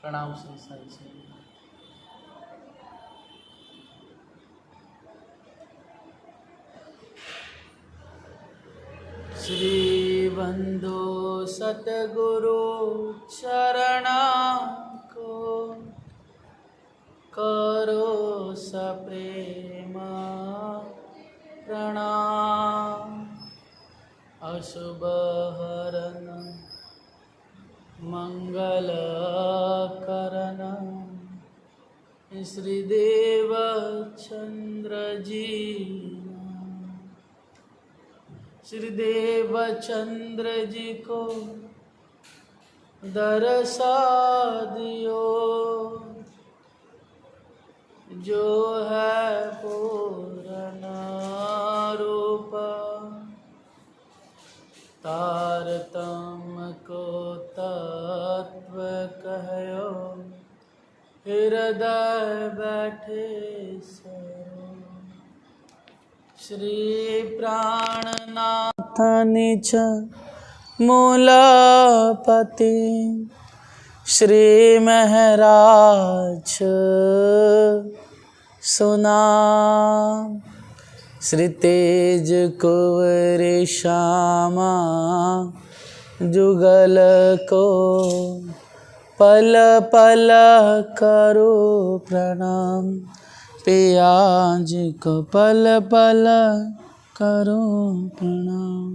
प्रणाम संसार से। श्री बंधु सतगुरु चरणा को करो सप्रेम प्रणाम। अशुभ हरण मंगल करण श्री देव चंद्र जी, श्री देव चंद्र जी को दरसा दियो, जो है पूर्ण रूप तारतम्य को तत्व कहयो, हृदय बैठे सरो। श्री प्राणनाथ निज मूलपति, श्री महराज सुनाम। श्री तेज कुंवर श्यामा जुगल को पल पल करो प्रणाम, पियाज को पल पल करो प्रणाम।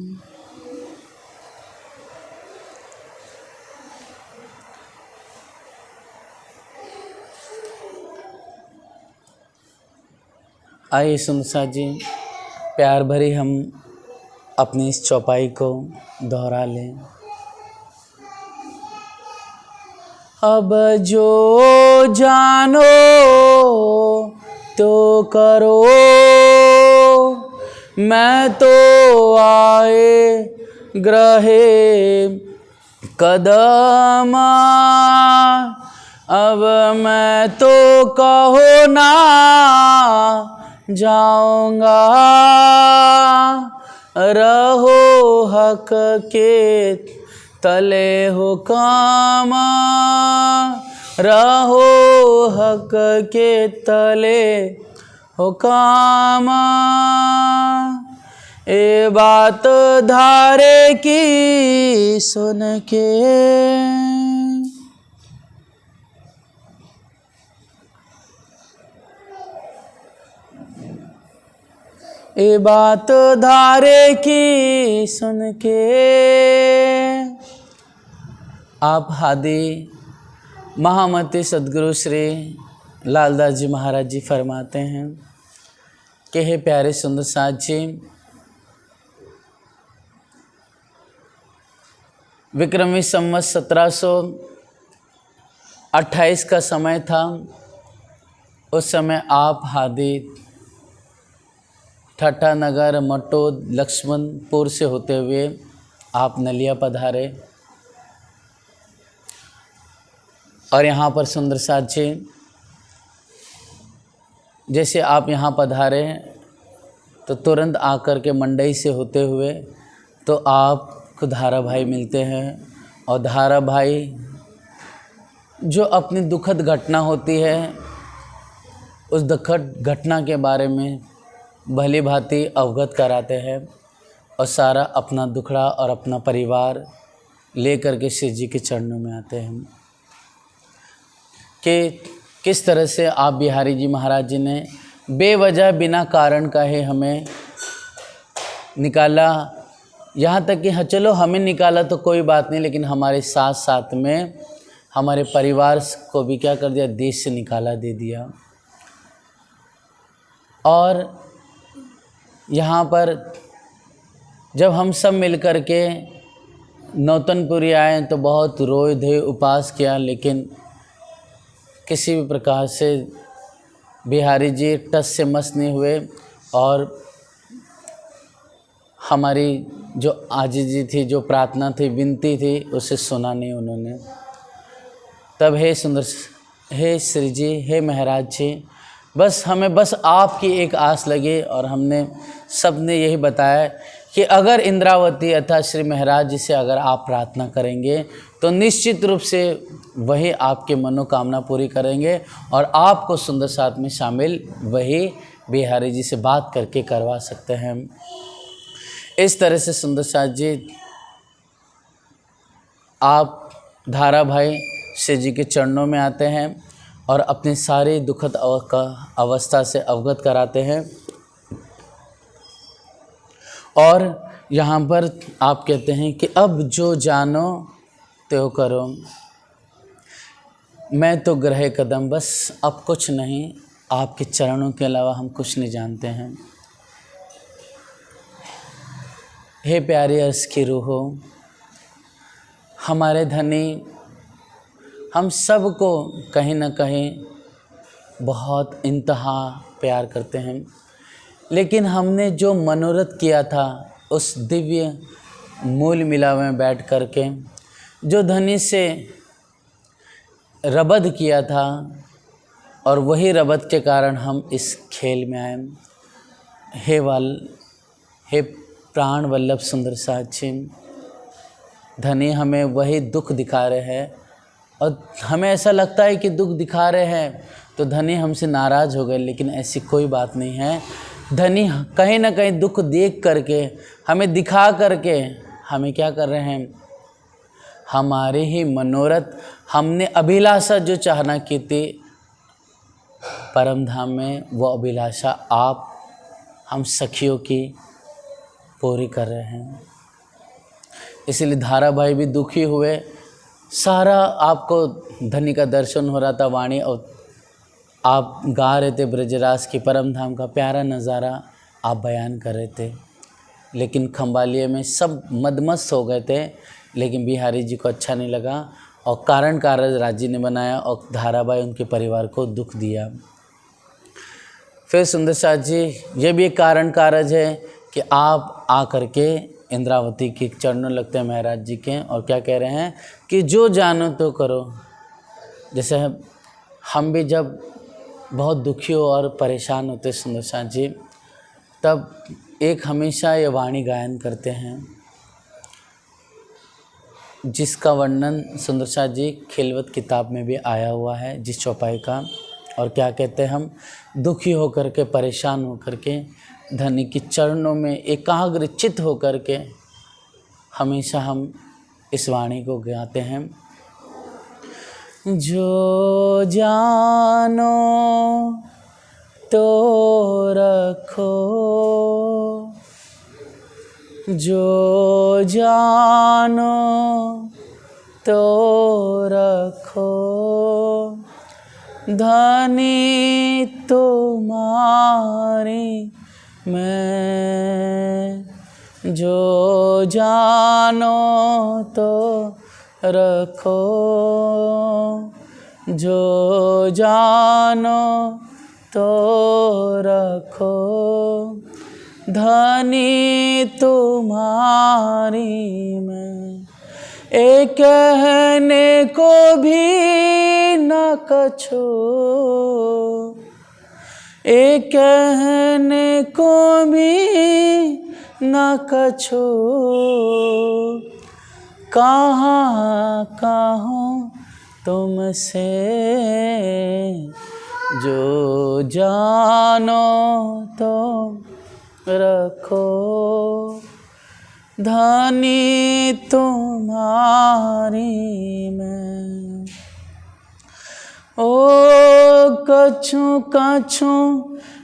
आइए सुंदर जी, प्यार भरी हम अपनी इस चौपाई को दोहरा लें। अब जो जानो तो करो, मैं तो आए ग्रहे कदम, अब मैं तो कहो ना जाऊंगा, रहो हक के तले हो काम, रहो हक के तले हो काम। ए बात धारे की सुन के, ये बात धारे की सुन के। आप हादी महामती सद्गुरु श्री लालदास जी महाराज जी फरमाते हैं कि हे प्यारे सुंदर साथ जी, विक्रमी संवत 1728 का समय था। उस समय आप हादी ठट्टा नगर मटोद लक्ष्मणपुर से होते हुए आप नलिया पधारे और यहाँ पर सुंदर साथ जी, जैसे आप यहाँ पधारे तो तुरंत आकर के मंडई से होते हुए तो आपको धारा भाई मिलते हैं। और धारा भाई जो अपनी दुखद घटना होती है, उस दुखद घटना के बारे में भली भांति अवगत कराते हैं और सारा अपना दुखड़ा और अपना परिवार लेकर के श्री जी के चरणों में आते हैं कि किस तरह से आप बिहारी जी महाराज जी ने बेवजह बिना कारण का ही हमें निकाला। यहाँ तक कि हाँ चलो हमें निकाला तो कोई बात नहीं, लेकिन हमारे साथ साथ में हमारे परिवार को भी क्या कर दिया, देश से निकाला दे दिया। और यहाँ पर जब हम सब मिलकर के नौतनपुरी आए तो बहुत रोए धोए उपास किया, लेकिन किसी भी प्रकार से बिहारी जी टस से मस नहीं हुए और हमारी जो आजीजी थी, जो प्रार्थना थी, विनती थी, उसे सुना नहीं उन्होंने। तब हे सुंदर, हे श्री जी, हे महाराज जी, बस हमें बस आपकी एक आस लगी और हमने सब ने यही बताया कि अगर इंद्रावती अर्थात श्री महाराज जी से अगर आप प्रार्थना करेंगे तो निश्चित रूप से वही आपके मनोकामना पूरी करेंगे और आपको सुंदर साथ में शामिल वही बिहारी जी से बात करके करवा सकते हैं। इस तरह से सुंदर साथ जी आप धारा भाई से जी के चरणों में आते हैं और अपनी सारी दुखद अवस्था से अवगत कराते हैं। और यहाँ पर आप कहते हैं कि अब जो जानो त्यो करो, मैं तो ग्रह कदम, बस अब कुछ नहीं, आपके चरणों के अलावा हम कुछ नहीं जानते हैं। हे प्यारी अर्श की रूहो, हमारे धनी हम सब को कहीं ना कहीं बहुत इंतहा प्यार करते हैं, लेकिन हमने जो मनोरथ किया था उस दिव्य मूल मिलाप में बैठ कर के जो धनी से रबद किया था और वही रबद के कारण हम इस खेल में आए। हे प्राण वल्लभ सुंदर साक्षी, धनी हमें वही दुख दिखा रहे हैं और हमें ऐसा लगता है कि दुख दिखा रहे हैं तो धनी हमसे नाराज़ हो गए, लेकिन ऐसी कोई बात नहीं है। धनी कहीं ना कहीं दुख देख करके हमें दिखा करके हमें क्या कर रहे हैं, हमारे ही मनोरथ, हमने अभिलाषा जो चाहना की थी परम धाम में, वो अभिलाषा आप हम सखियों की पूरी कर रहे हैं। इसलिए धारा भाई भी दुखी हुए। सारा आपको धनी का दर्शन हो रहा था वाणी, और आप गा रहे थे ब्रजराज की परम धाम का प्यारा नज़ारा आप बयान कर रहे थे, लेकिन खंबालिये में सब मदमस्त हो गए थे, लेकिन बिहारी जी को अच्छा नहीं लगा और कारण कारज राजी ने बनाया और धाराबाई उनके परिवार को दुख दिया। फिर सुंदर साथ जी ये भी एक कारण कारज है कि आप आकर के इंद्रावती के चरणों लगते हैं महाराज जी के, और क्या कह रहे हैं कि जो जानो तो करो। जैसे हम भी जब बहुत दुखी हो और परेशान होते सुंदर साथ जी, तब एक हमेशा ये वाणी गायन करते हैं जिसका वर्णन सुंदर साथ जी खिलवत किताब में भी आया हुआ है, जिस चौपाई का। और क्या कहते हैं, हम दुखी होकर के परेशान होकर के धनी की चरणों में एकाग्र चित्त होकर के हमेशा हम इस वाणी को गाते हैं। जो जानो तो रखो, जो जानो तो रखो, धनी तुम्हारी मैं, जो जानो तो रखो, जो जानो तो रखो, धनी तुम्हारी मैं। एक कहने को भी न कछो, एक कहने को भी न कछो, कहाँ कहूँ तुमसे, जो जानो तो रखो, धनी तुम्हारी मैं। ओ कछु कछु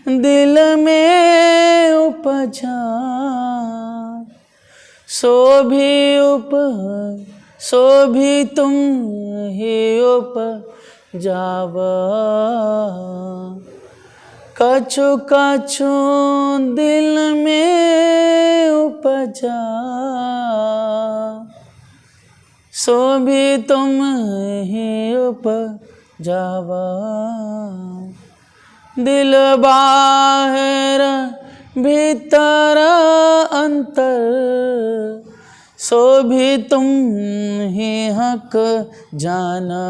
दिल में उपजा, सो भी तुम ही उपजावा, कछु कछु दिल में उपजा, सो भी तुम ही उपजावा, दिल बाहर भीतर अंतर, सो भी तुम ही हक जाना,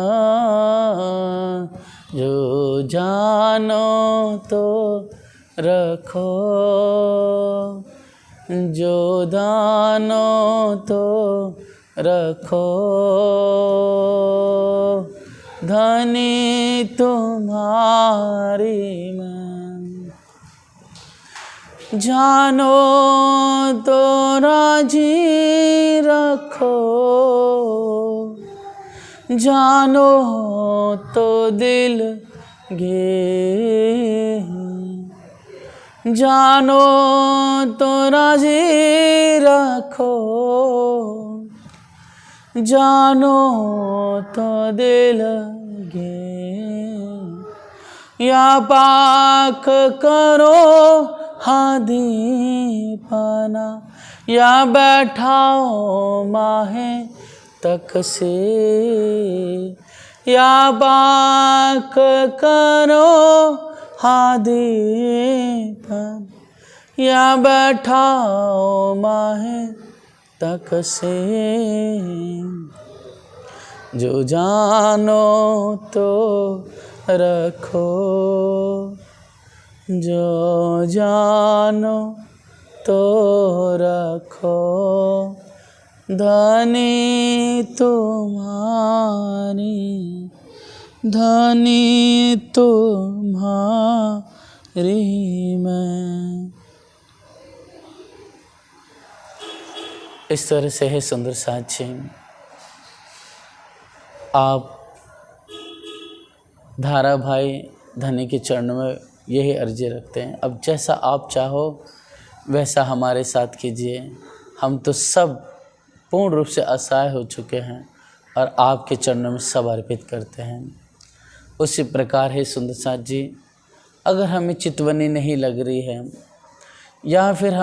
जो जानो तो रखो, जो जानो तो रखो, धनी तुम्हारी मैं। जानो तो राजी रखो, जानो तो दिल गे, जानो तो राजी रखो, जानो तो दिल गे। या पाक करो हादीपना, या बैठाओ माहे तक से, या पाक करो हादीपन, या बैठाओ माहे तक से। जो जानो तो रखो, जो जानो तो रखो, धनी तुम्हारी, धनी तुम्हारी मैं। इस तरह से है सुंदर साथी, आप धारा भाई धनी के चरणों में यही अर्जी रखते हैं। अब जैसा आप चाहो वैसा हमारे साथ कीजिए। हम तो सब पूर्ण रूप से असहाय हो चुके हैं और आपके चरणों में सब अर्पित करते हैं। उसी प्रकार है सुंदर साथ जी, अगर हमें चितवनी नहीं लग रही है या फिर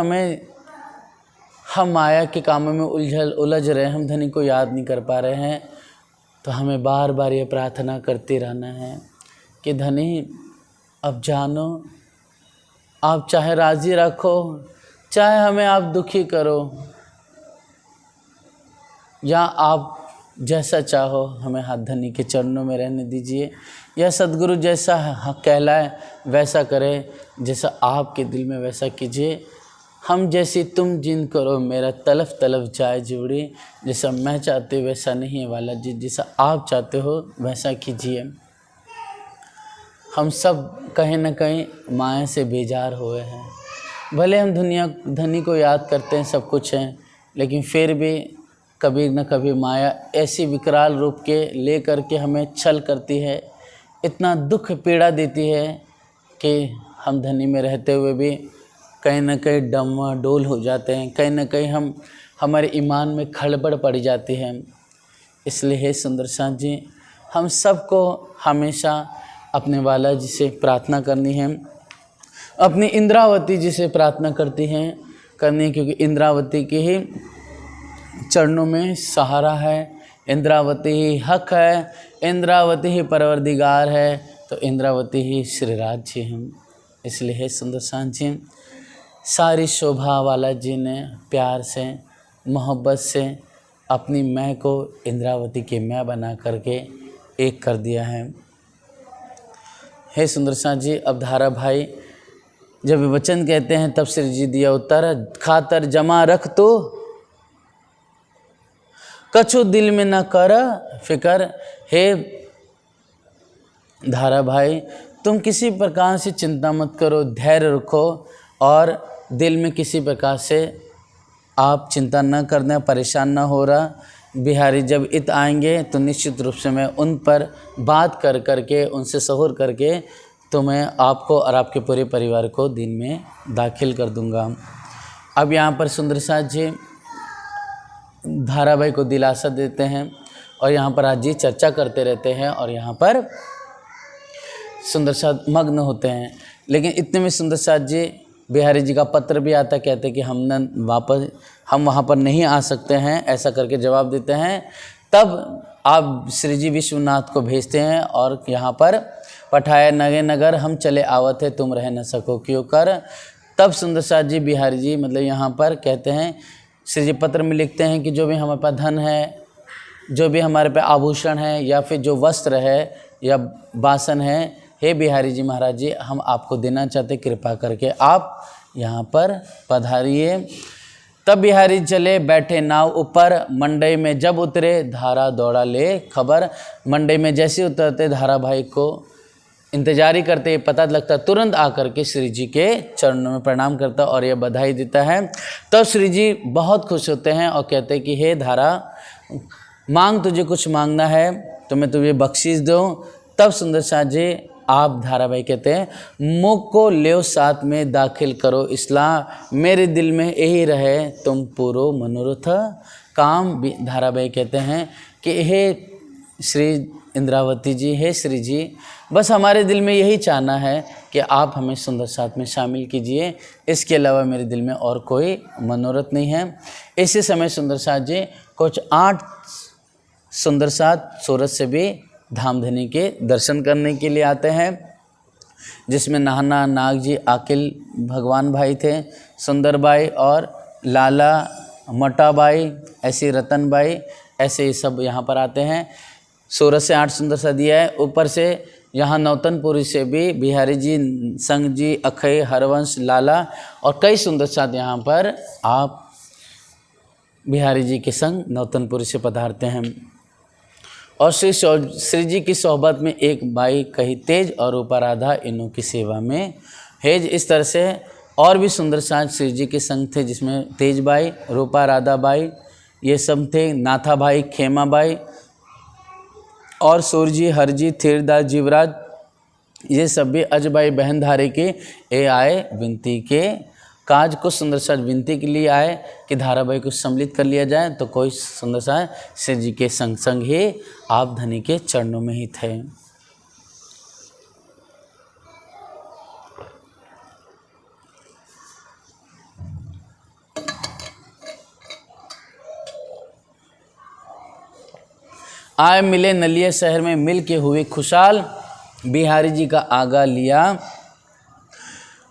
हम माया के कामों में उलझ रहे हैं, हम धनी को याद नहीं कर पा रहे हैं, तो हमें बार बार ये प्रार्थना करते रहना है कि धनी अब जानो, आप चाहे राज़ी रखो, चाहे हमें आप दुखी करो, या आप जैसा चाहो हमें हाथ धनी के चरणों में रहने दीजिए, या सद्गुरु जैसा कहलाए वैसा करे, जैसा आपके दिल में वैसा कीजिए। हम जैसी तुम जिन करो, मेरा तलफ तलफ जाए जुड़ी, जैसा मैं चाहते वैसा नहीं है वाला जी, जैसा आप चाहते हो वैसा कीजिए। हम सब कहीं न कहीं माया से बेजार हुए हैं। भले हम धनी को याद करते हैं, सब कुछ हैं, लेकिन फिर भी कभी न कभी माया ऐसी विकराल रूप के ले करके हमें छल करती है, इतना दुख पीड़ा देती है कि हम धनी में रहते हुए भी कहीं न कहीं डमाडोल हो जाते हैं, कहीं न कहीं हमारे ईमान में खड़बड़ पड़ जाती है। इसलिए हे सुंदर साथ जी, हम सबको हमेशा अपने वाला जी से प्रार्थना करनी है, अपनी इंद्रावती जी से प्रार्थना करनी, क्योंकि इंद्रावती के ही चरणों में सहारा है, इंद्रावती ही हक है, इंद्रावती ही परवरदिगार है, तो इंद्रावती ही श्रीराज जी हैं। इसलिए हे सुंदर साथ जी, सारी शोभा वाला जी ने प्यार से मोहब्बत से अपनी मैं को इंद्रावती की मैं बना करके एक कर दिया है। हे सुंदर साथ जी, अब धारा भाई जब वचन कहते हैं तब श्री जी दिया उत्तर, खातर जमा रख तो कछु दिल में न कर फिकर। हे धारा भाई, तुम किसी प्रकार से चिंता मत करो, धैर्य रखो और दिल में किसी प्रकार से आप चिंता न करना, परेशान न हो रहा। बिहारी जब इत आएंगे तो निश्चित रूप से मैं उन पर बात कर करके, उनसे सहूर करके तो मैं आपको और आपके पूरे परिवार को दिन में दाखिल कर दूंगा। अब यहाँ पर सुंदर साथ जी धाराभाई को दिलासा देते हैं और यहाँ पर आज जी चर्चा करते रहते हैं और यहाँ पर सुंदर साथ मग्न होते हैं। लेकिन इतने में सुंदर साथ जी बिहारी जी का पत्र भी आता, कहते कि हम वहाँ पर नहीं आ सकते हैं, ऐसा करके जवाब देते हैं। तब आप श्री जी विश्वनाथ को भेजते हैं और यहाँ पर पठाए नगे नगर हम चले आवत है, तुम रह न सको क्यों कर। तब सुंदर साथ जी बिहारी जी मतलब यहाँ पर कहते हैं, श्री जी पत्र में लिखते हैं कि जो भी हमारे पास धन है, जो भी हमारे पे आभूषण है या फिर जो वस्त्र है या बासन है, हे बिहारी जी महाराज जी हम आपको देना चाहते, कृपा करके आप यहाँ पर पधारिए। तब बिहारी चले बैठे नाव ऊपर, मंडई में जब उतरे धारा दौड़ा ले खबर। मंडई में जैसे उतरते धारा भाई को इंतजारी करते पता लगता, तुरंत आकर के श्री जी के चरणों में प्रणाम करता और यह बधाई देता है। तब श्री जी बहुत खुश होते हैं और कहते हैं कि हे धारा, मांग, तुझे कुछ मांगना है तो मैं तुझे बख्शीश दूँ। तब सुंदर साथ जी आप धारा भाई कहते हैं, मुख को लेव साथ में दाखिल करो इस्लाम, मेरे दिल में यही रहे तुम पूरो मनोरथ काम। धारा भाई कहते हैं कि हे श्री इंद्रावती जी, हे श्री जी, बस हमारे दिल में यही चाहना है कि आप हमें सुंदर साथ में शामिल कीजिए, इसके अलावा मेरे दिल में और कोई मनोरथ नहीं है। इसी समय सुंदर साथ जी कुछ 8 सुंदर साथ सूरत से भी धामधनी के दर्शन करने के लिए आते हैं, जिसमें नाहना नाग जी आकिल भगवान भाई थे, सुंदर बाई और लाला मटाबाई, ऐसी रतन बाई, ऐसे ही सब यहाँ पर आते हैं। सूरत से 8 सुंदर सा दिया है। ऊपर से यहाँ नौतनपुरी से भी बिहारी जी, संग जी, अखई, हरवंश, लाला और कई सुंदर साथ यहाँ पर आप बिहारी जी के संग नौतनपुरी से पधारते हैं। और श्री जी की सोहबत में एक बाई कही तेज और ऊपर राधा इनों की सेवा में हेज। इस तरह से और भी सुंदर साथ श्री जी के संग थे, जिसमें तेज बाई, रूपा राधा बाई, ये सब थे, नाथा भाई, खेमा बाई और सूरजी, हरजी, थीरदास, जीवराज, ये सब भी अजबाई बहन धारे के ए आए विनती के काज। कुछ सुंदर साथ विनती के लिए आए कि धाराबाई को सम्मिलित कर लिया जाए, तो कोई सुंदर साथ श्री जी के संग संग ही आप धनी के चरणों में ही थे। आए मिले नलिया शहर में, मिल के हुए खुशहाल, बिहारी जी का आगा लिया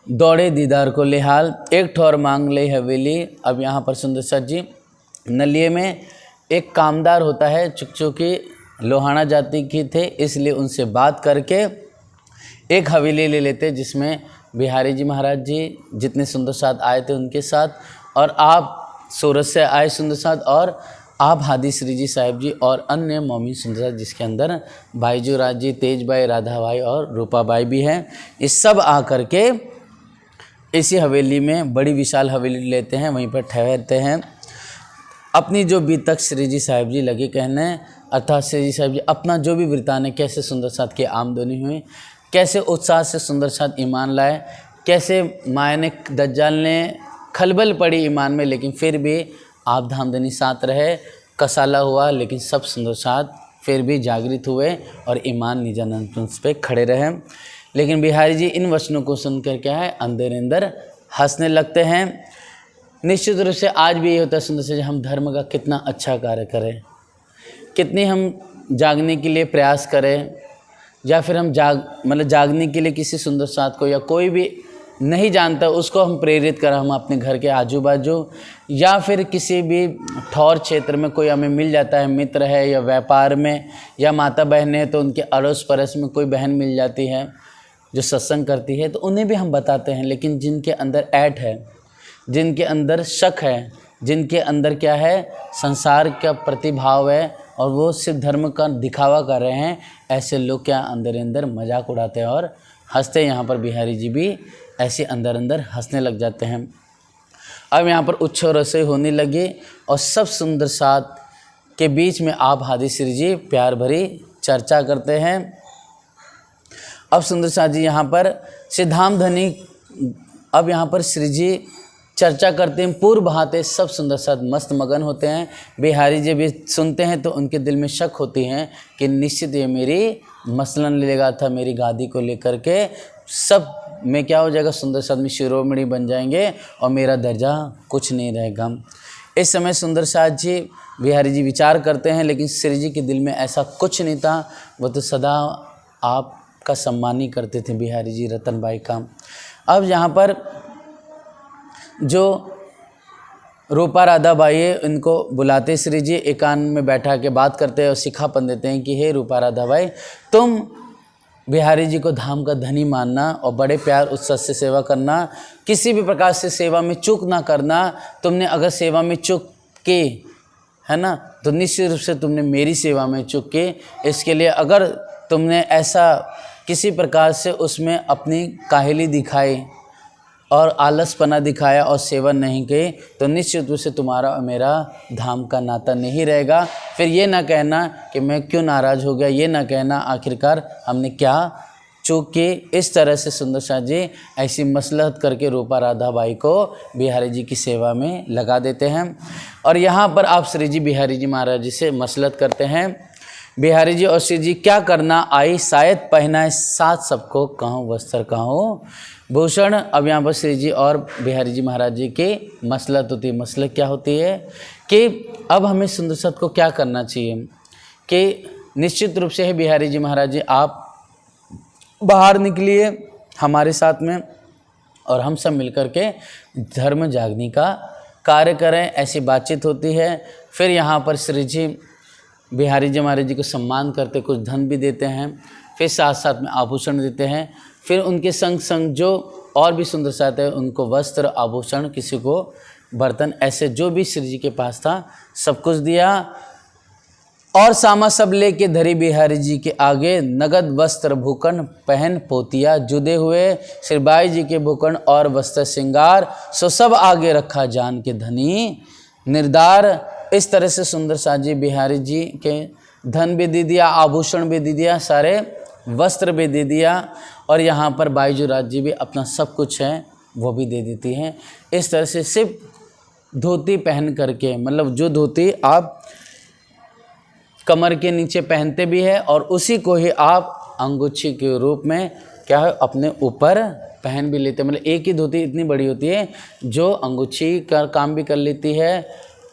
दौड़े दीदार को लेहाल, एक ठौर मांग ले हवेली। अब यहाँ पर सुंदर साथ जी नलिये में एक कामदार होता है, चुकचुकी लोहाना जाति की थे, इसलिए उनसे बात करके एक हवेली ले लेते, जिसमें बिहारी जी महाराज जी जितने सुंदर साथ आए थे उनके साथ, और आप सूरत से आए सुंदर साथ, और आप हादी श्री जी साहिब जी और अन्य मौमी सुंदर साथ, जिसके अंदर भाईजू राज जी, तेज बाई, राधा बाई और रूपा बाई भी हैं। इस सब आकर के इसी हवेली में, बड़ी विशाल हवेली लेते हैं, वहीं पर ठहरते हैं। अपनी जो बीतक श्री जी साहिब जी लगे कहने, अर्थात श्री जी साहिब जी अपना जो भी वृतान है, कैसे सुंदर साथ की आमदनी हुई, कैसे उत्साह से सुंदर साथ ईमान लाए, कैसे मायने दज्जाल ने खलबल पड़ी ईमान में, लेकिन फिर भी आप धामधनी साथ रहे, कसाला हुआ, लेकिन सब सुंदर साथ फिर भी जागृत हुए और ईमान निजानंद पे खड़े रहे। लेकिन बिहारी जी इन वचनों को सुनकर क्या है, अंदर अंदर हंसने लगते हैं। निश्चित रूप से आज भी ये होता है सुंदर से, हम धर्म का कितना अच्छा कार्य करें, कितनी हम जागने के लिए प्रयास करें, या फिर हम जागने के लिए किसी सुंदर साथ को या कोई भी नहीं जानता उसको हम प्रेरित करें, हम अपने घर के आजू बाजू या फिर किसी भी ठौर क्षेत्र में कोई हमें मिल जाता है, मित्र है या व्यापार में या माता बहनें हैं, तो उनके अड़ोस पड़ोस में कोई बहन मिल जाती है जो सत्संग करती है, तो उन्हें भी हम बताते हैं। लेकिन जिनके अंदर ऐठ है, जिनके अंदर शक है, जिनके अंदर क्या है, संसार का प्रतिभाव है और वो सिर्फ धर्म का दिखावा कर रहे हैं, ऐसे लोग क्या अंदर अंदर मजाक उड़ाते हैं और हंसते हैं। यहाँ पर बिहारी जी भी ऐसे अंदर अंदर हंसने लग जाते हैं। अब यहाँ पर उत्सव रसोई होने लगी और सब सुंदर साथ के बीच में आप हादी श्री जी प्यार भरी चर्चा करते हैं। अब सुंदर साथ जी यहाँ पर सिद्धाम धनी, अब यहाँ पर श्री जी चर्चा करते हैं, पूर्व भांति सब सुंदर साथ मस्त मगन होते हैं। बिहारी जी भी सुनते हैं तो उनके दिल में शक होती हैं कि निश्चित ये मेरी मसलन लेगा था, मेरी गादी को लेकर के सब में क्या हो जाएगा, सुंदर साथ में शिरोमणि बन जाएंगे और मेरा दर्जा कुछ नहीं रहेगा। इस समय सुंदर साथ जी बिहारी जी विचार करते हैं, लेकिन श्री जी के दिल में ऐसा कुछ नहीं था, वो तो सदा आपका सम्मान ही करते थे बिहारी जी रतन बाई का। अब यहाँ पर जो रूपा राधा बाई है, इनको बुलाते श्री जी, एकांत में बैठा के बात करते हैं और सिखापन देते हैं कि हे रूपा राधा बाई, तुम बिहारी जी को धाम का धनी मानना और बड़े प्यार उत्साह से सेवा करना, किसी भी प्रकार से सेवा में चूक ना करना। तुमने अगर सेवा में चूक के, है ना, तो निश्चित रूप से तुमने मेरी सेवा में चूक के, इसके लिए अगर तुमने ऐसा किसी प्रकार से उसमें अपनी काहिली दिखाई और आलसपना दिखाया और सेवा नहीं की, तो निश्चित रूप से तुम्हारा और मेरा धाम का नाता नहीं रहेगा। फिर ये ना कहना कि मैं क्यों नाराज़ हो गया, ये ना कहना आखिरकार हमने क्या चूक की। इस तरह से सुंदर शाह जी ऐसी मसलहत करके रूपा राधा बाई को बिहारी जी की सेवा में लगा देते हैं। और यहाँ पर आप श्री जी बिहारी जी महाराज जी से मसलहत करते हैं, बिहारी जी और श्री जी क्या करना आई, शायद पहनाए साथ सबको, कहूँ वस्त्र कहूँ भूषण। अब यहाँ पर श्री जी और बिहारी जी महाराज जी की मसलहत होती है। मसलहत क्या होती है कि अब हमें सुंदर साथ को क्या करना चाहिए कि निश्चित रूप से है बिहारी जी महाराज जी, आप बाहर निकलिए हमारे साथ में और हम सब मिलकर के धर्म जागने का कार्य करें। ऐसी बातचीत होती है। फिर यहाँ पर श्री जी बिहारी जी महाराज जी को सम्मान करते, कुछ धन भी देते हैं, फिर साथ साथ में आभूषण देते हैं। फिर उनके संग संग जो और भी सुंदर साथ है उनको वस्त्र, आभूषण, किसी को बर्तन, ऐसे जो भी श्री जी के पास था सब कुछ दिया। और सामा सब लेके धरी बिहारी जी के आगे, नगद वस्त्र भूखंड पहन पोतिया जुदे हुए, श्री बाई जी के भूखंड और वस्त्र श्रृंगार, सो सब आगे रखा जान के धनी निर्धार। इस तरह से सुंदर शाह जी बिहारी जी के धन भी दे दिया, आभूषण भी दे दिया, सारे वस्त्र भी दे दिया। और यहाँ पर बाईजू राज जी भी अपना सब कुछ है वो भी दे देती हैं। इस तरह से सिर्फ धोती पहन करके, मतलब जो धोती आप कमर के नीचे पहनते भी है और उसी को ही आप अंगुच्छी के रूप में क्या है अपने ऊपर पहन भी लेते हैं। मतलब एक ही धोती इतनी बड़ी होती है जो अंगुच्छी का काम भी कर लेती है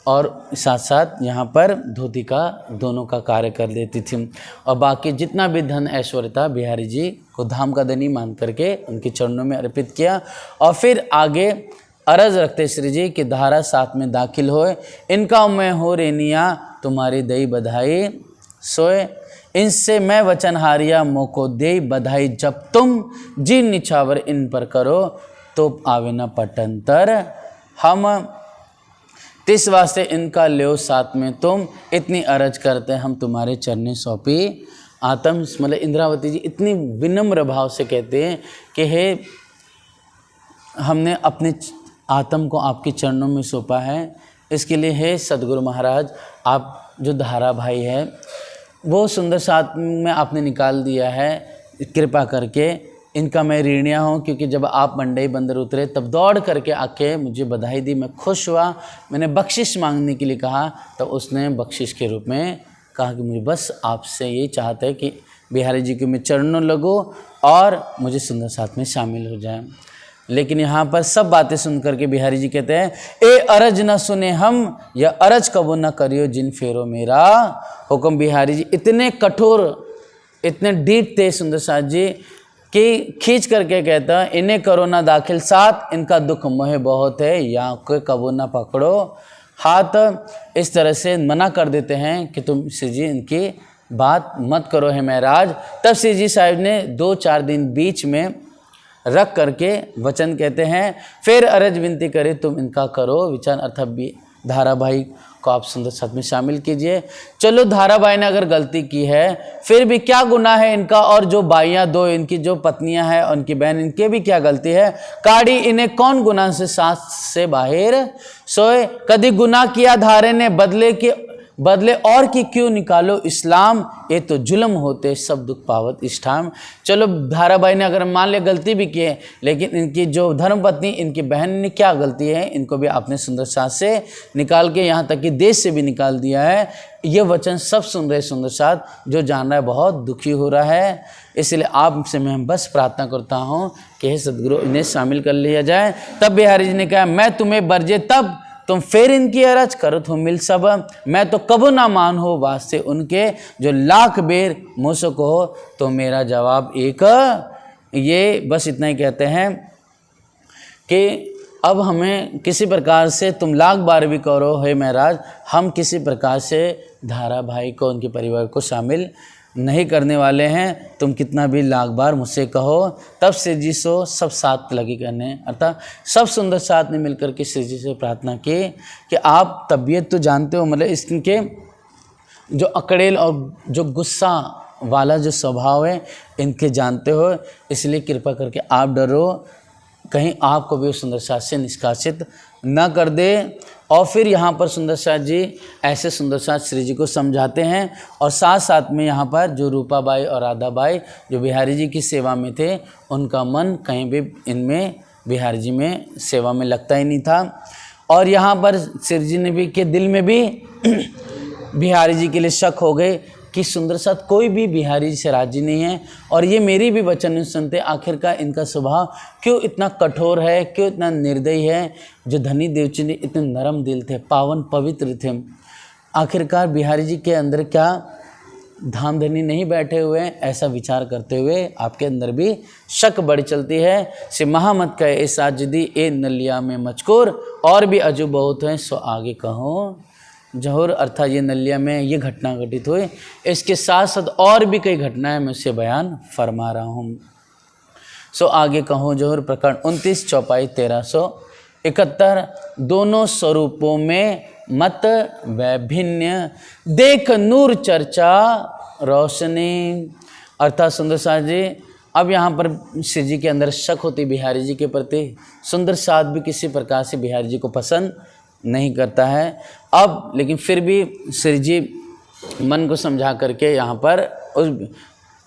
और साथ साथ यहाँ पर धोती का दोनों का कार्य कर देती थी। और बाकी जितना भी धन ऐश्वर्य था बिहारी जी को धाम का धनी मान करके उनके चरणों में अर्पित किया। और फिर आगे अरज रखते श्री जी की धारा साथ में दाखिल होए, इनका मैं हो रेनिया तुम्हारी दई बधाई सोए, इनसे मैं वचन हारिया मोको दे बधाई, जब तुम जी निछावर इन पर करो तो आवे न पटंतर हम, तिस वास्ते इनका ल्यो साथ में तुम, इतनी अरज करते हम तुम्हारे चरने सौंपी आत्म। मतलब इंद्रावती जी इतनी विनम्र भाव से कहते हैं कि हे हमने अपने आत्म को आपके चरणों में सौंपा है, इसके लिए हे सदगुरु महाराज आप जो धारा भाई है वो सुंदर साथ में आपने निकाल दिया है, कृपा करके इनका मैं ऋणिया हूँ। क्योंकि जब आप मंडई बंदर उतरे तब दौड़ करके आके मुझे बधाई दी, मैं खुश हुआ, मैंने बख्शिश मांगने के लिए कहा तो उसने बख्शिश के रूप में कहा कि मुझे बस आपसे यही चाहता है कि बिहारी जी के मैं चरणों लगूँ और मुझे सुंदर साथ में शामिल हो जाए। लेकिन यहाँ पर सब बातें सुन करके बिहारी जी कहते हैं, ए अरज न सुने हम या अरज कबो न करियो जिन फेरो मेरा हुक्म। बिहारी जी इतने कठोर, इतने डीप थे सुंदर साथ जी कि खींच करके कहता इन्हें करो ना दाखिल साथ, इनका दुख मोहे बहुत है, या कोई कबो ना पकड़ो हाथ। इस तरह से मना कर देते हैं कि तुम श्री जी इनकी बात मत करो है महाराज। तब श्री जी साहब ने 2-4 दिन बीच में रख करके वचन कहते हैं, फिर अरज विनती करे तुम इनका करो विचार, अर्थात भी धारा भाई को आप सुंदर साथ में शामिल कीजिए। चलो धारा भाई ने अगर गलती की है फिर भी क्या गुनाह है इनका, और जो बाइयाँ 2 इनकी जो पत्नियां हैं उनकी बहन, इनके भी क्या गलती है। काड़ी इन्हें कौन गुनाह से सांस से बाहर सोए, कभी गुनाह किया धारे ने बदले और की क्यों निकालो इस्लाम, ये तो जुल्म होते सब दुख पावत इष्ठाम। चलो धारा भाई ने अगर मान ले गलती भी की है, लेकिन इनकी जो धर्मपत्नी इनकी बहन ने क्या गलती है, इनको भी आपने सुंदर साथ से निकाल के यहाँ तक कि देश से भी निकाल दिया है। ये वचन सब सुन रहे सुंदर साथ, जो जान रहा है बहुत दुखी हो रहा है। इसलिए आपसे मैं बस प्रार्थना करता हूँ कि हे सदगुरु इन्हें शामिल कर लिया जाए। तब बिहारी जी ने कहा, मैं तुम्हें बरजे तब तुम फिर इनकी अरज करो तो मिल सब, मैं तो कबो ना मान हो वास्ते उनके, जो लाख बेर मुझसे कहो तो मेरा जवाब एक। ये बस इतना ही कहते हैं कि अब हमें किसी प्रकार से तुम लाख बार भी करो हे महाराज, हम किसी प्रकार से धारा भाई को उनके परिवार को शामिल नहीं करने वाले हैं, तुम कितना भी लाख बार मुझसे कहो। तब श्री जी सो सब साथ लगे करने, अर्थात सब सुंदर साथ ने मिलकर के श्री जी से प्रार्थना की कि आप तबीयत तो जानते हो, मतलब इसके जो अकड़ेल और जो गुस्सा वाला जो स्वभाव है इनके जानते हो, इसलिए कृपा करके आप डरो कहीं आपको भी सुंदर साथ से निष्कासित न कर दे। और फिर यहाँ पर सुंदर साथ जी ऐसे सुंदर साथ श्री जी को समझाते हैं, और साथ साथ में यहाँ पर जो रूपाबाई और राधाबाई जो बिहारी जी की सेवा में थे, उनका मन कहीं भी इनमें बिहारी जी में सेवा में लगता ही नहीं था। और यहाँ पर श्री जी ने भी के दिल में भी बिहारी जी के लिए शक हो गए कि सुंदर साथ कोई भी बिहारी जी से राजी नहीं है, और ये मेरी भी वचन सुनते, आखिरकार इनका स्वभाव क्यों इतना कठोर है, क्यों इतना निर्दयी है। जो धनी देवचंद इतने नरम दिल थे, पावन पवित्र थे, आखिरकार बिहारी जी के अंदर क्या धाम धनी नहीं बैठे हुए हैं, ऐसा विचार करते हुए आपके अंदर भी शक बढ़ चलती है। से महामत कहे ए साजदी ए नलिया में मचकोर, और भी अजू बहुत हैं सो आगे कहो जहूर। अर्थात ये नलिया में ये घटना घटित हुई, इसके साथ साथ और भी कई घटनाएं मैं उससे बयान फरमा रहा हूँ। सो आगे कहो जहूर प्रकरण 29 चौपाई 1371। दोनों स्वरूपों में मत वैभिन्य देख नूर चर्चा रोशनी। अर्थात सुंदर साथ जी अब यहाँ पर श्री जी के अंदर शक होती बिहारी जी के प्रति। सुंदर साथ भी किसी प्रकार से बिहारी जी को पसंद नहीं करता है। अब लेकिन फिर भी श्री जी मन को समझा करके यहाँ पर उस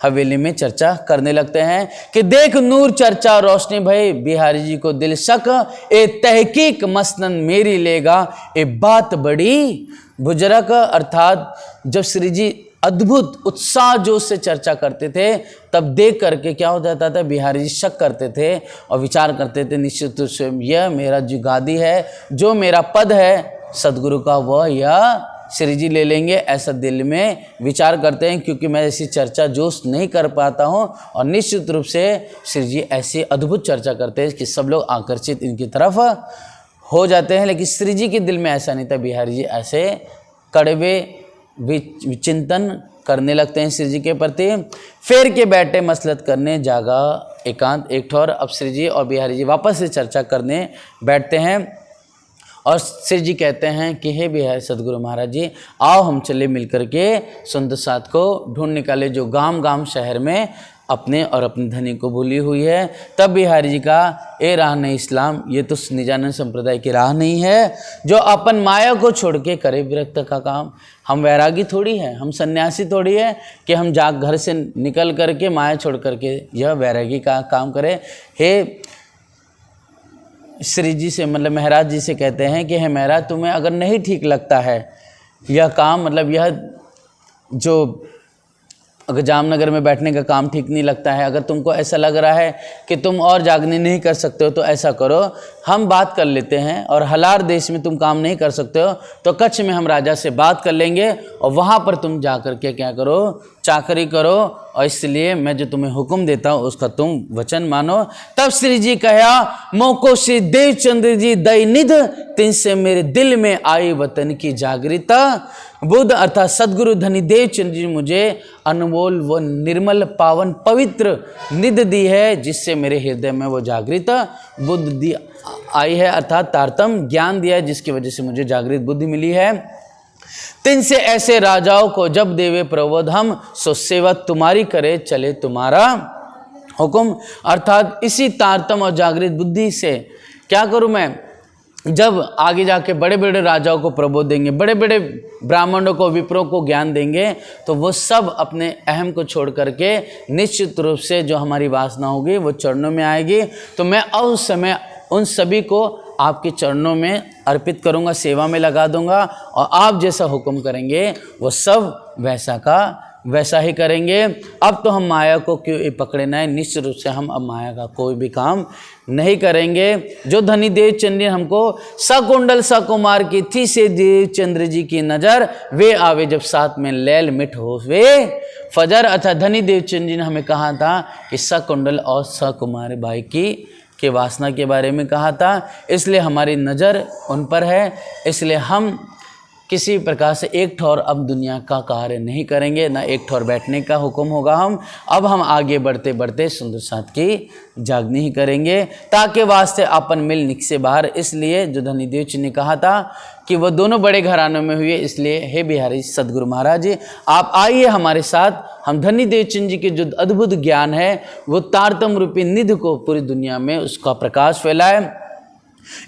हवेली में चर्चा करने लगते हैं कि देख नूर चर्चा रोशनी भई बिहारी जी को दिल शक ए तहकीक मसनन मेरी लेगा ए बात बड़ी बुजरक। अर्थात जब श्री जी अद्भुत उत्साह जोश से चर्चा करते थे, तब देख करके क्या हो जाता था, बिहारी जी शक करते थे और विचार करते थे निश्चित रूप से यह मेरा जो गादी है, जो मेरा पद है सदगुरु का, वह यह श्री जी ले लेंगे, ऐसा दिल में विचार करते हैं। क्योंकि मैं ऐसी चर्चा जोश नहीं कर पाता हूँ, और निश्चित रूप से श्री जी ऐसी अद्भुत चर्चा करते हैं कि सब लोग आकर्षित इनकी तरफ हो जाते हैं। लेकिन श्री जी के दिल में ऐसा नहीं था। बिहारी जी ऐसे कड़वे विचिंतन करने लगते हैं श्री जी के प्रति। फेर के बैठे मसलत करने जागा एकांत एक ठौर। अब श्री जी और बिहारी जी वापस से चर्चा करने बैठते हैं, और श्री जी कहते हैं कि हे बिहारी सदगुरु महाराज जी, आओ हम चले मिलकर के सुंदर साथ को ढूंढ निकाले, जो गांव गांव शहर में अपने और अपने धनी को भूली हुई है। तब बिहारी जी का ए राह नहीं इस्लाम, ये तो निजानंद संप्रदाय की राह नहीं है, जो अपन माया को छोड़ के करे विरक्त का काम। हम वैरागी थोड़ी है, हम सन्यासी थोड़ी है कि हम जाग घर से निकल करके माया छोड़ करके यह वैरागी का काम करें। हे श्री जी से मतलब महाराज जी से कहते हैं कि हे महाराज, तुम्हें अगर नहीं ठीक लगता है यह काम, मतलब यह जो अगर जामनगर में बैठने का काम ठीक नहीं लगता है, अगर तुमको ऐसा लग रहा है कि तुम और जागने नहीं कर सकते हो, तो ऐसा करो, हम बात कर लेते हैं, और हलार देश में तुम काम नहीं कर सकते हो तो कच्छ में हम राजा से बात कर लेंगे, और वहाँ पर तुम जा कर के क्या करो, चाकरी करो, और इसलिए मैं जो तुम्हें हुक्म देता हूँ उसका तुम वचन मानो। तब श्री जी कहा मोको श्री देवचंद्र जी दई निध, तिनसे मेरे दिल में आई वतन की जागृता। बुद्ध अर्थात सदगुरु धनी देवचंद्र जी मुझे अनमोल व निर्मल पावन पवित्र निध दी है, जिससे मेरे हृदय में वो जागृत बुद्ध दी आई है, अर्थात तारतम ज्ञान दिया है, जिसकी वजह से मुझे जागृत बुद्धि मिली है। तिनसे ऐसे राजाओं को जब देवे प्रबोध हम, सो सेवा तुम्हारी करे चले तुम्हारा हुक्म। अर्थात इसी तारतम और जागृत बुद्धि से क्या करूं मैं, जब आगे जाके बड़े बड़े राजाओं को प्रबोध देंगे, बड़े बड़े ब्राह्मणों को विप्रों को ज्ञान देंगे, तो वो सब अपने अहम को छोड़ करके निश्चित रूप से जो हमारी वासना होगी वो चरणों में आएगी। तो मैं उस समय उन सभी को आपके चरणों में अर्पित करूंगा, सेवा में लगा दूंगा, और आप जैसा हुक्म करेंगे वो सब वैसा का वैसा ही करेंगे। अब तो हम माया को क्यों पकड़े ना है, निश्चित रूप से हम अब माया का कोई भी काम नहीं करेंगे। जो धनी देवचंद्र ने हमको सकुंडल सकुमार की थी से देवचंद्र जी की नज़र, वे आवे जब साथ में लैल मिठ हो वे फजर। अच्छा, धनी देवचंद्र जी ने हमें कहा था कि सकुंडल और सकुमार भाई की के वासना के बारे में कहा था, इसलिए हमारी नज़र उन पर है, इसलिए हम किसी प्रकार से एक ठौर अब दुनिया का कार्य नहीं करेंगे, ना एक ठौर बैठने का हुक्म होगा। अब हम आगे बढ़ते बढ़ते सुंदर साथ की जागनी ही करेंगे, ताकि वास्ते अपन मिल निकसे बाहर। इसलिए जो धनीदेव जी ने कहा था कि वह दोनों बड़े घरानों में हुए, इसलिए हे बिहारी सदगुरु महाराज जी, आप आइए हमारे साथ। हम धनीदेव चंद जी के जो अद्भुत ज्ञान है वो तारतम्य रूपी निधि को पूरी दुनिया में उसका प्रकाश फैलाए।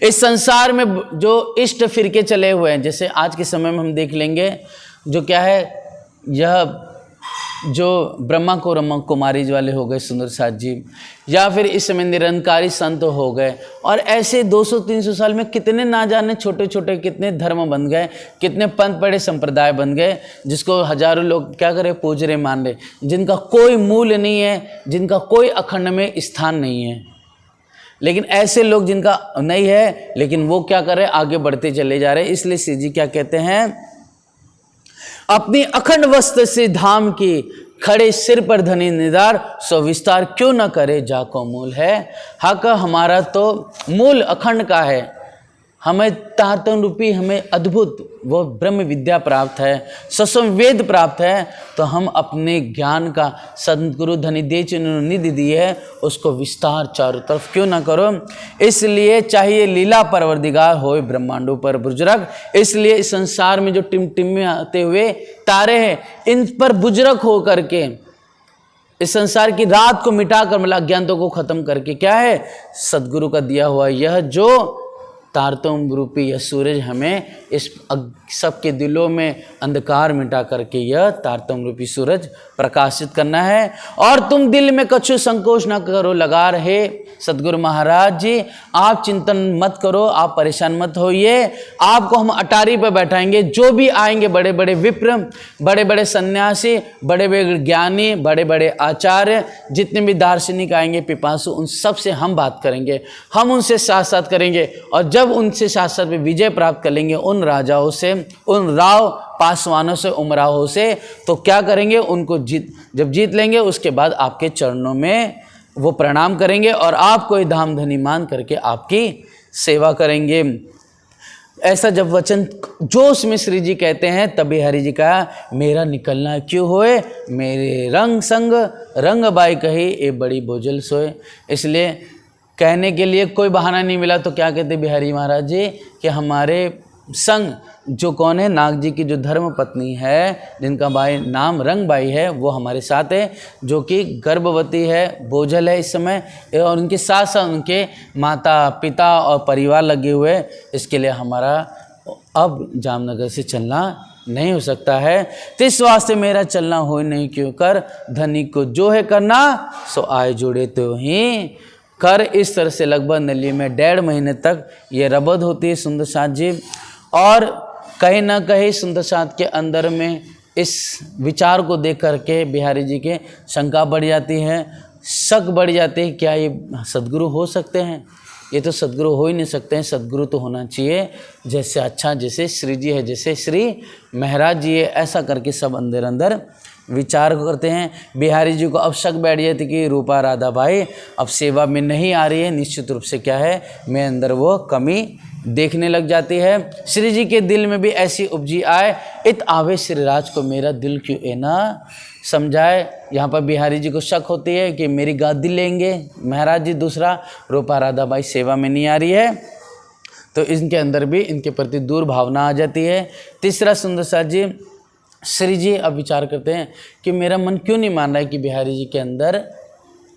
इस संसार में जो इष्ट फिरके चले हुए हैं, जैसे आज के समय में हम देख लेंगे, जो क्या है, यह जो ब्रह्मा को रमा कुमारी वाले हो गए सुंदर साथ जी, या फिर इस समय निरंकारी संत हो गए, और ऐसे 200-300 साल में कितने ना जाने छोटे छोटे कितने धर्म बन गए, कितने पंथ बड़े संप्रदाय बन गए, जिसको हजारों लोग क्या करे, पूज रहे, मान रहे, जिनका कोई मूल नहीं है, जिनका कोई अखंड में स्थान नहीं है। लेकिन ऐसे लोग जिनका नहीं है, लेकिन वो क्या कर रहे, आगे बढ़ते चले जा रहे। इसलिए श्री जी क्या कहते हैं, अपनी अखंड वस्त्र से धाम की खड़े सिर पर धनी निदार, सो विस्तार क्यों न करे जाको मूल है। हक हमारा तो मूल अखंड का है, हमें तारतम्य रूपी हमें अद्भुत वो ब्रह्म विद्या प्राप्त है, सस्वम वेद प्राप्त है। तो हम अपने ज्ञान का सदगुरु धनीदेव जी ने निधि दी है, उसको विस्तार चारों तरफ क्यों ना करो। इसलिए चाहिए लीला परवरदिगार होए ब्रह्मांडों पर बुजुर्ग। इसलिए इस संसार में जो टिमटिमाते हुए तारे हैं, इन पर बुजुर्ग हो करके इस संसार की रात को मिटाकर, मतलब अज्ञानों को खत्म करके, क्या है, सदगुरु का दिया हुआ यह जो तारतम्य रूपी यह सूरज हमें इस सबके दिलों में अंधकार मिटा करके यह तारतम्य रूपी सूरज प्रकाशित करना है। और तुम दिल में कछु संकोच ना करो, लगा रहे सदगुरु महाराज जी, आप चिंतन मत करो, आप परेशान मत होइए। आपको हम अटारी पर बैठाएंगे, जो भी आएंगे बड़े बड़े विप्र, बड़े बड़े सन्यासी, बड़े बड़े ज्ञानी, बड़े बड़े आचार्य, जितने भी दार्शनिक आएंगे, पिपासु, उन सब से हम बात करेंगे, हम उनसे साथ साथ करेंगे। और जब उनसे साथ साथ में विजय प्राप्त कर लेंगे, उन राजाओं से, उन राव पासवानों से, उमराहों से, तो क्या करेंगे, उनको जब जीत लेंगे, उसके बाद आपके चरणों में वो प्रणाम करेंगे और आपको धाम धनी मान करके आपकी सेवा करेंगे। ऐसा जब वचन जोश में श्री जी कहते हैं, तभी हरि जी का मेरा निकलना क्यों होए, मेरे रंग संग रंग बाई कही ए बड़ी बोझल सोए। इसलिए कहने के लिए कोई बहाना नहीं मिला, तो क्या कहते बिहारी महाराज जी कि हमारे संग जो कौन है, नाग जी की जो धर्म पत्नी है, जिनका बाई नाम रंगबाई है, वो हमारे साथ है, जो कि गर्भवती है, बोझल है इस समय, और उनके साथ साथ उनके माता पिता और परिवार लगे हुए। इसके लिए हमारा अब जामनगर से चलना नहीं हो सकता है। तो इस वास्ते मेरा चलना हो नहीं, क्यों कर धनी को जो है करना, सो आए जुड़े तो ही कर। इस तरह से लगभग नली में 1.5 महीने तक ये रबद होती है सुंदर साथ जी। और कहीं ना कहीं सुंदर साथ के अंदर में इस विचार को देख करके बिहारी जी के शंका बढ़ जाती है, शक बढ़ जाती है, क्या ये सदगुरु हो सकते हैं, ये तो सदगुरु हो ही नहीं सकते हैं। सदगुरु तो होना चाहिए जैसे अच्छा, जैसे श्री जी है, जैसे श्री महाराज जी है, ऐसा करके सब अंदर अंदर विचार करते हैं। बिहारी जी को अब शक बैठ जाती कि रूपा राधा भाई अब सेवा में नहीं आ रही है, निश्चित रूप से क्या है, मेरे अंदर वो कमी देखने लग जाती है। श्री जी के दिल में भी ऐसी उपजी आए, इत आवे श्रीराज को मेरा दिल क्यों ए ना समझाए। यहाँ पर बिहारी जी को शक होती है कि मेरी गादी लेंगे महाराज जी, दूसरा रूपा राधा भाई सेवा में नहीं आ रही है, तो इनके अंदर भी इनके प्रति दूर भावना आ जाती है। तीसरा सुंदर साथ जी, श्री जी अब विचार करते हैं कि मेरा मन क्यों नहीं मान रहा है कि बिहारी जी के अंदर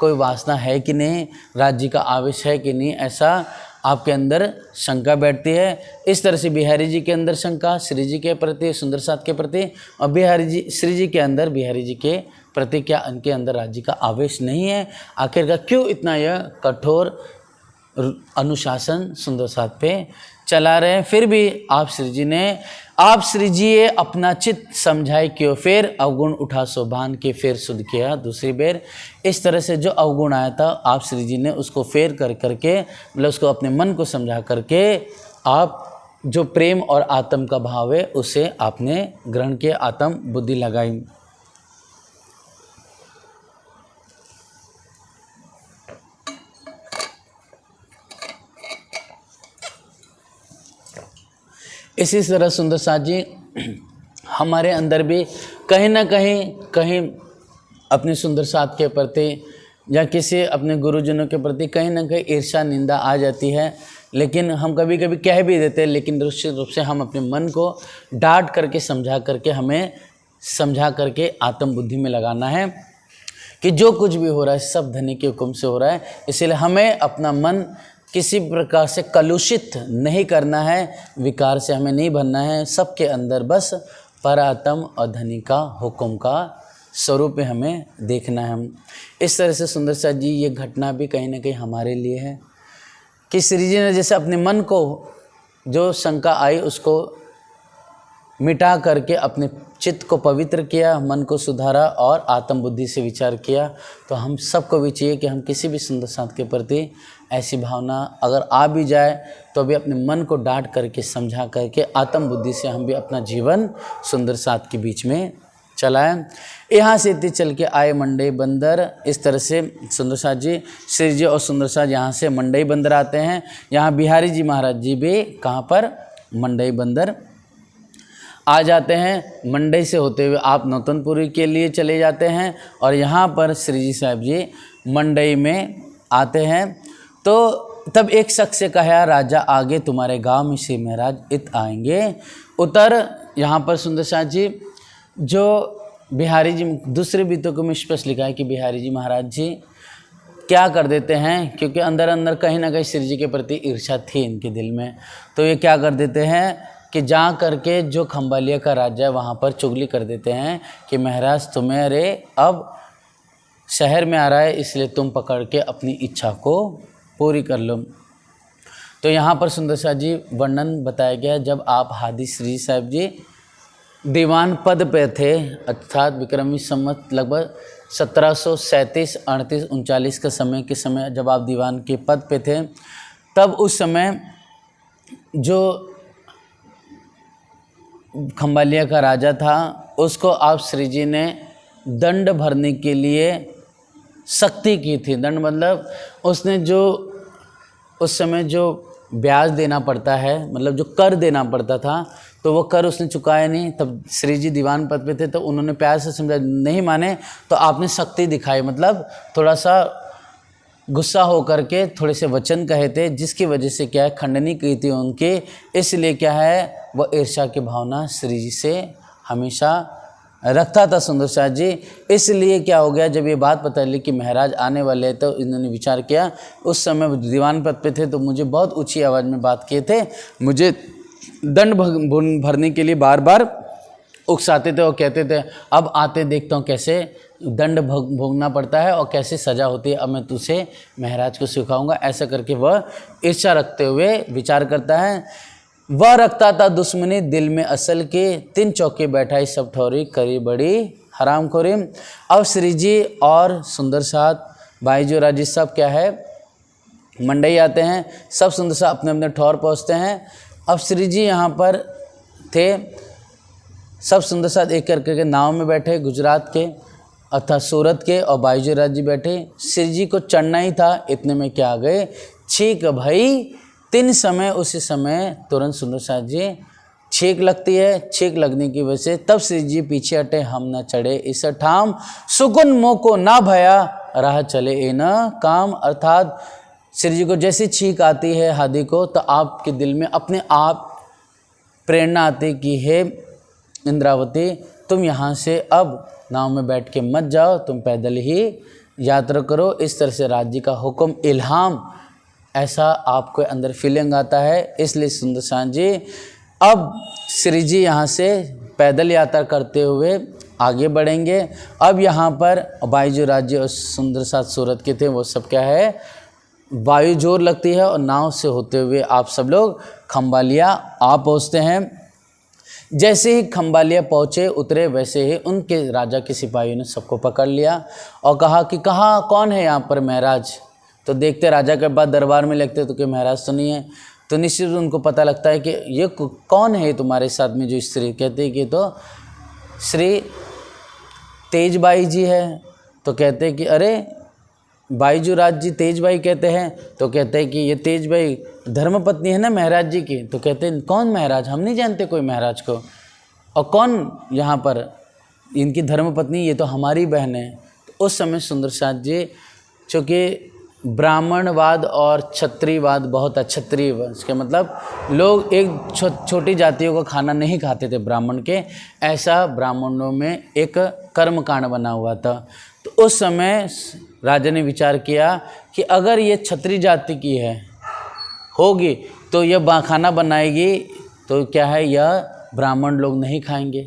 कोई वासना है कि नहीं, राज्य का आवेश है कि नहीं, ऐसा आपके अंदर शंका बैठती है। इस तरह से बिहारी जी के अंदर शंका श्री जी के प्रति, सुंदर साथ के प्रति, और बिहारी जी श्री जी के अंदर बिहारी जी के प्रति क्या उनके अंदर राज्य का आवेश नहीं है। आखिरकार क्यों इतना यह कठोर अनुशासन सुंदर साथ पे चला रहे हैं। फिर भी आप श्री जी ये अपना चित्त समझाए क्यों, फिर अवगुण उठा सोभान के फिर शुद्ध किया दूसरी बेर। इस तरह से जो अवगुण आया था आप श्री जी ने उसको फेर कर करके, मतलब उसको अपने मन को समझा करके, आप जो प्रेम और आत्म का भाव है उसे आपने ग्रहण किया, आत्म बुद्धि लगाई। इसी तरह सुंदर साथ जी हमारे अंदर भी कहीं ना कहीं अपने सुंदर साथ के प्रति या किसी अपने गुरुजनों के प्रति कहीं ना कहीं ईर्ष्या निंदा आ जाती है, लेकिन हम कभी कभी कह भी देते हैं, लेकिन निश्चित रूप से हम अपने मन को डांट करके समझा करके आत्म बुद्धि में लगाना है कि जो कुछ भी हो रहा है सब धनी के हुक्म से हो रहा है। इसलिए हमें अपना मन किसी प्रकार से कलुषित नहीं करना है, विकार से हमें नहीं बनना है। सबके अंदर बस परात्म और धनी का हुक्म का स्वरूप में हमें देखना है। इस तरह से सुंदर साथ जी ये घटना भी कहीं ना कहीं हमारे लिए है कि श्री जी ने जैसे अपने मन को जो शंका आई उसको मिटा करके अपने चित्त को पवित्र किया, मन को सुधारा और आत्म बुद्धि से विचार किया। तो हम सबको भी चाहिए कि हम किसी भी सुंदर साथ के प्रति ऐसी भावना अगर आ भी जाए तो अभी अपने मन को डांट करके समझा करके आत्म बुद्धि से हम भी अपना जीवन सुंदर साथ के बीच में चलाएं। यहाँ से इतने चल के आए मंडई बंदर। इस तरह से सुंदर साथ जी, श्री जी और सुंदर साथ यहाँ से मंडई बंदर आते हैं। यहाँ बिहारी जी महाराज जी भी कहाँ पर, मंडई बंदर आ जाते हैं। मंडई से होते हुए आप नौतनपुरी के लिए चले जाते हैं और यहाँ पर श्री जी साहब जी मंडई में आते हैं। तो तब एक शख्स से कहा, राजा आगे तुम्हारे गांव में श्री महाराज इत आएंगे, उतर। यहाँ पर सुंदर साथ जी जो बिहारी जी, दूसरे बीतों को में स्पष्ट लिखा है कि बिहारी जी महाराज जी क्या कर देते हैं, क्योंकि अंदर अंदर कहीं ना कहीं श्री जी के प्रति ईर्ष्या थी इनके दिल में। तो ये क्या कर देते हैं कि जा करके जो खंबालिया का राजा है वहाँ पर चुगली कर देते हैं कि महाराज तुम्हें रे अब शहर में आ रहा है, इसलिए तुम पकड़ के अपनी इच्छा को पूरी कर लो। तो यहाँ पर सुंदर साथ जी वर्णन बताया गया, जब आप हादी श्री साहब जी दीवान पद पे थे, अर्थात विक्रमी संवत लगभग 1737, 38, 39 के समय जब आप दीवान के पद पे थे, तब उस समय जो खंबालिया का राजा था उसको आप श्री जी ने दंड भरने के लिए सख्ती की थी। दंड मतलब उसने जो उस समय जो ब्याज देना पड़ता है, मतलब जो कर देना पड़ता था, तो वो कर उसने चुकाया नहीं। तब श्री जी दीवान पद पे थे तो उन्होंने प्यार से समझा, नहीं माने तो आपने सख्ती दिखाई, मतलब थोड़ा सा गुस्सा हो करके थोड़े से वचन कहे थे, जिसकी वजह से क्या है खंडनी की थी उनकी। इसलिए क्या है वह ईर्ष्या की भावना श्री जी से हमेशा रखता था सुंदर साथ जी। इसलिए क्या हो गया, जब ये बात पता चली कि महाराज आने वाले हैं तो इन्होंने विचार किया, उस समय दीवान पद पे थे तो मुझे बहुत ऊंची आवाज़ में बात किए थे, मुझे दंड भरने के लिए बार बार उकसाते थे और कहते थे अब आते देखता हूँ कैसे दंड भोगना पड़ता है और कैसे सज़ा होती है, अब मैं तुझे महाराज को सिखाऊंगा। ऐसा करके वह ईर्ष्या रखते हुए विचार करता है। वह रखता था दुश्मनी दिल में असल के, 3 चौके बैठाई सब ठौरी करी बड़ी हरामखोरी। अब श्री जी और सुंदर साथ भाई जो राजी सब क्या है मंडई आते हैं, सब सुंदर साथ अपने अपने ठौर पहुँचते हैं। अब श्री जी यहाँ पर थे, सब सुंदर साथ एक करके नाव में बैठे, गुजरात के अर्थात सूरत के, और बाईजू राज जी बैठे। श्री जी को चढ़ना ही था, इतने में क्या आ गए, छींक भाई 3 समय। उसी समय तुरंत सुंदर साथ जी छींक लगती है। छींक लगने की वजह से तब श्री जी पीछे हटे, हम न चढ़े इस ठाम, सुकुन मोह को ना भया राह चले ए न काम। अर्थात श्री जी को जैसी छींक आती है हादी को, तो आपके दिल में अपने आप प्रेरणा आती कि हे इंद्रावती, तुम यहाँ से अब नाव में बैठ के मत जाओ, तुम पैदल ही यात्रा करो। इस तरह से राज्य का हुक्म, इल्हाम, ऐसा आपको अंदर फीलिंग आता है। इसलिए सुंदर साथ जी अब श्री जी यहाँ से पैदल यात्रा करते हुए आगे बढ़ेंगे। अब यहाँ पर बाईजू राज्य और सुंदर साथ सूरत के थे, वो सब क्या है वायु जोर लगती है और नाव से होते हुए आप सब लोग खंबालिया आ पहुँचते हैं। जैसे ही खंबालिया पहुँचे उतरे, वैसे ही उनके राजा के सिपाहियों ने सबको पकड़ लिया और कहा कि कहाँ कौन है यहाँ पर महाराज। तो देखते राजा के बाद दरबार में लगते तो कि महाराज तो नहीं है। तो निश्चित उनको पता लगता है कि ये कौन है तुम्हारे साथ में जो स्त्री। कहते हैं कि तो श्री तेजबाई जी है। तो कहते हैं कि अरे बाईजू राज जी तेजबाई कहते हैं। तो कहते हैं कि ये तेजबाई धर्मपत्नी है ना महाराज जी की, तो कहते हैं कौन महाराज, हम नहीं जानते कोई महाराज को, और कौन यहाँ पर इनकी धर्मपत्नी, ये तो हमारी बहन है। तो उस समय सुंदर साथ जी, चूँकि ब्राह्मणवाद और क्षत्रियवाद बहुत, क्षत्रिय वंश के मतलब लोग एक छोटी जातियों का खाना नहीं खाते थे ब्राह्मण के, ऐसा ब्राह्मणों में एक कर्मकांड बना हुआ था। तो उस समय राजा ने विचार किया कि अगर ये क्षत्रिय जाति की होगी तो यह खाना बनाएगी तो क्या है, यह ब्राह्मण लोग नहीं खाएंगे।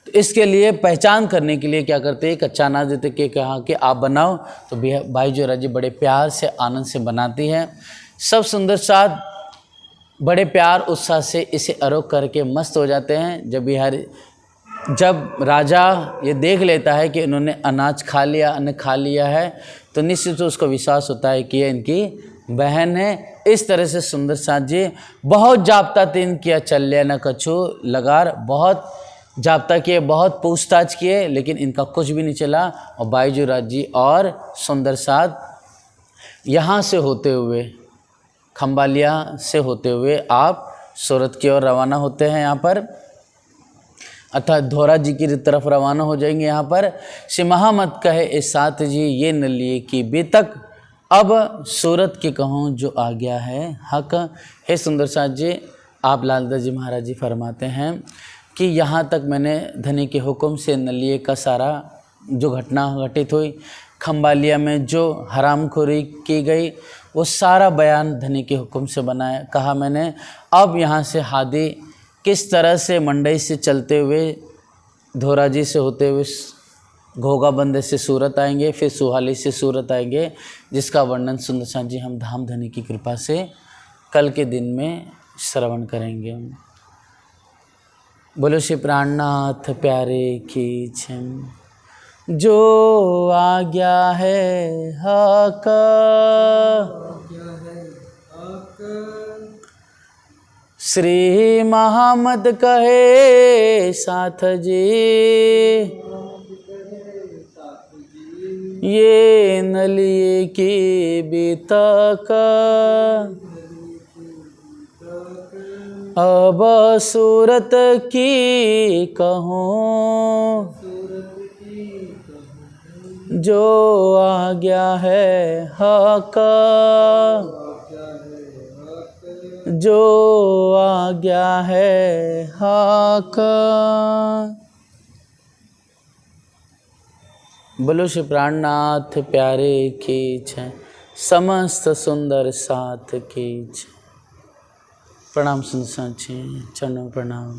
तो इसके लिए पहचान करने के लिए क्या करते हैं, कच्चा अनाज देते कि कहा कि आप बनाओ, तो भाई जोरा जी बड़े प्यार से आनंद से बनाती है। सब सुंदर साथ बड़े प्यार उत्साह से इसे अरोग करके मस्त हो जाते हैं। जब राजा ये देख लेता है कि इन्होंने अनाज खा लिया, अन्न खा लिया है, तो निश्चित से उसको विश्वास होता है कि ये इनकी बहन है। इस तरह से सुंदर साथ जी बहुत जाप्ता तीन किया, चल्या न कछु लगार, बहुत जाप्ता किए, बहुत पूछताछ किए, लेकिन इनका कुछ भी नहीं चला। और बाईजूराज जी और सुंदर साथ यहाँ से होते हुए, खम्बालिया से होते हुए आप सूरत की ओर रवाना होते हैं। यहाँ पर अर्थात धोरा जी की तरफ रवाना हो जाएंगे। यहाँ पर श्री महामत कहे इस साथ जी ये न लिए कि बेतक, अब सूरत की कहूँ जो आ गया है हक। हे सुंदर साथ जी, आप लालदास जी महाराज जी फरमाते हैं कि यहाँ तक मैंने धनी के हुक्म से नलिये का सारा जो घटना घटित हुई, खम्बालिया में जो हरामखोरी की गई, वो सारा बयान धनी के हुक्म से बनाया कहा मैंने। अब यहाँ से हादी किस तरह से मंडई से चलते हुए, धोरा जी से होते हुए घोगा बंदे से सूरत आएंगे, फिर सुहाली से सूरत आएंगे, जिसका वर्णन सुंदर साथ जी हम धाम धनी की कृपा से कल के दिन में श्रवण करेंगे। बोलो श्री प्राणनाथ प्यारे की जय। जो आज्ञा है हक, श्री महामद कहे साथ जी, ये नलिये की बीतक, अब सूरत की कहूँ जो आज्ञा है हक, जो आज्ञा है हक। बोलो श्री प्राणनाथ प्यारे की जय, समस्त सुंदर साथ की जय। प्रणाम सुंदर साथ जी, चरणों प्रणाम।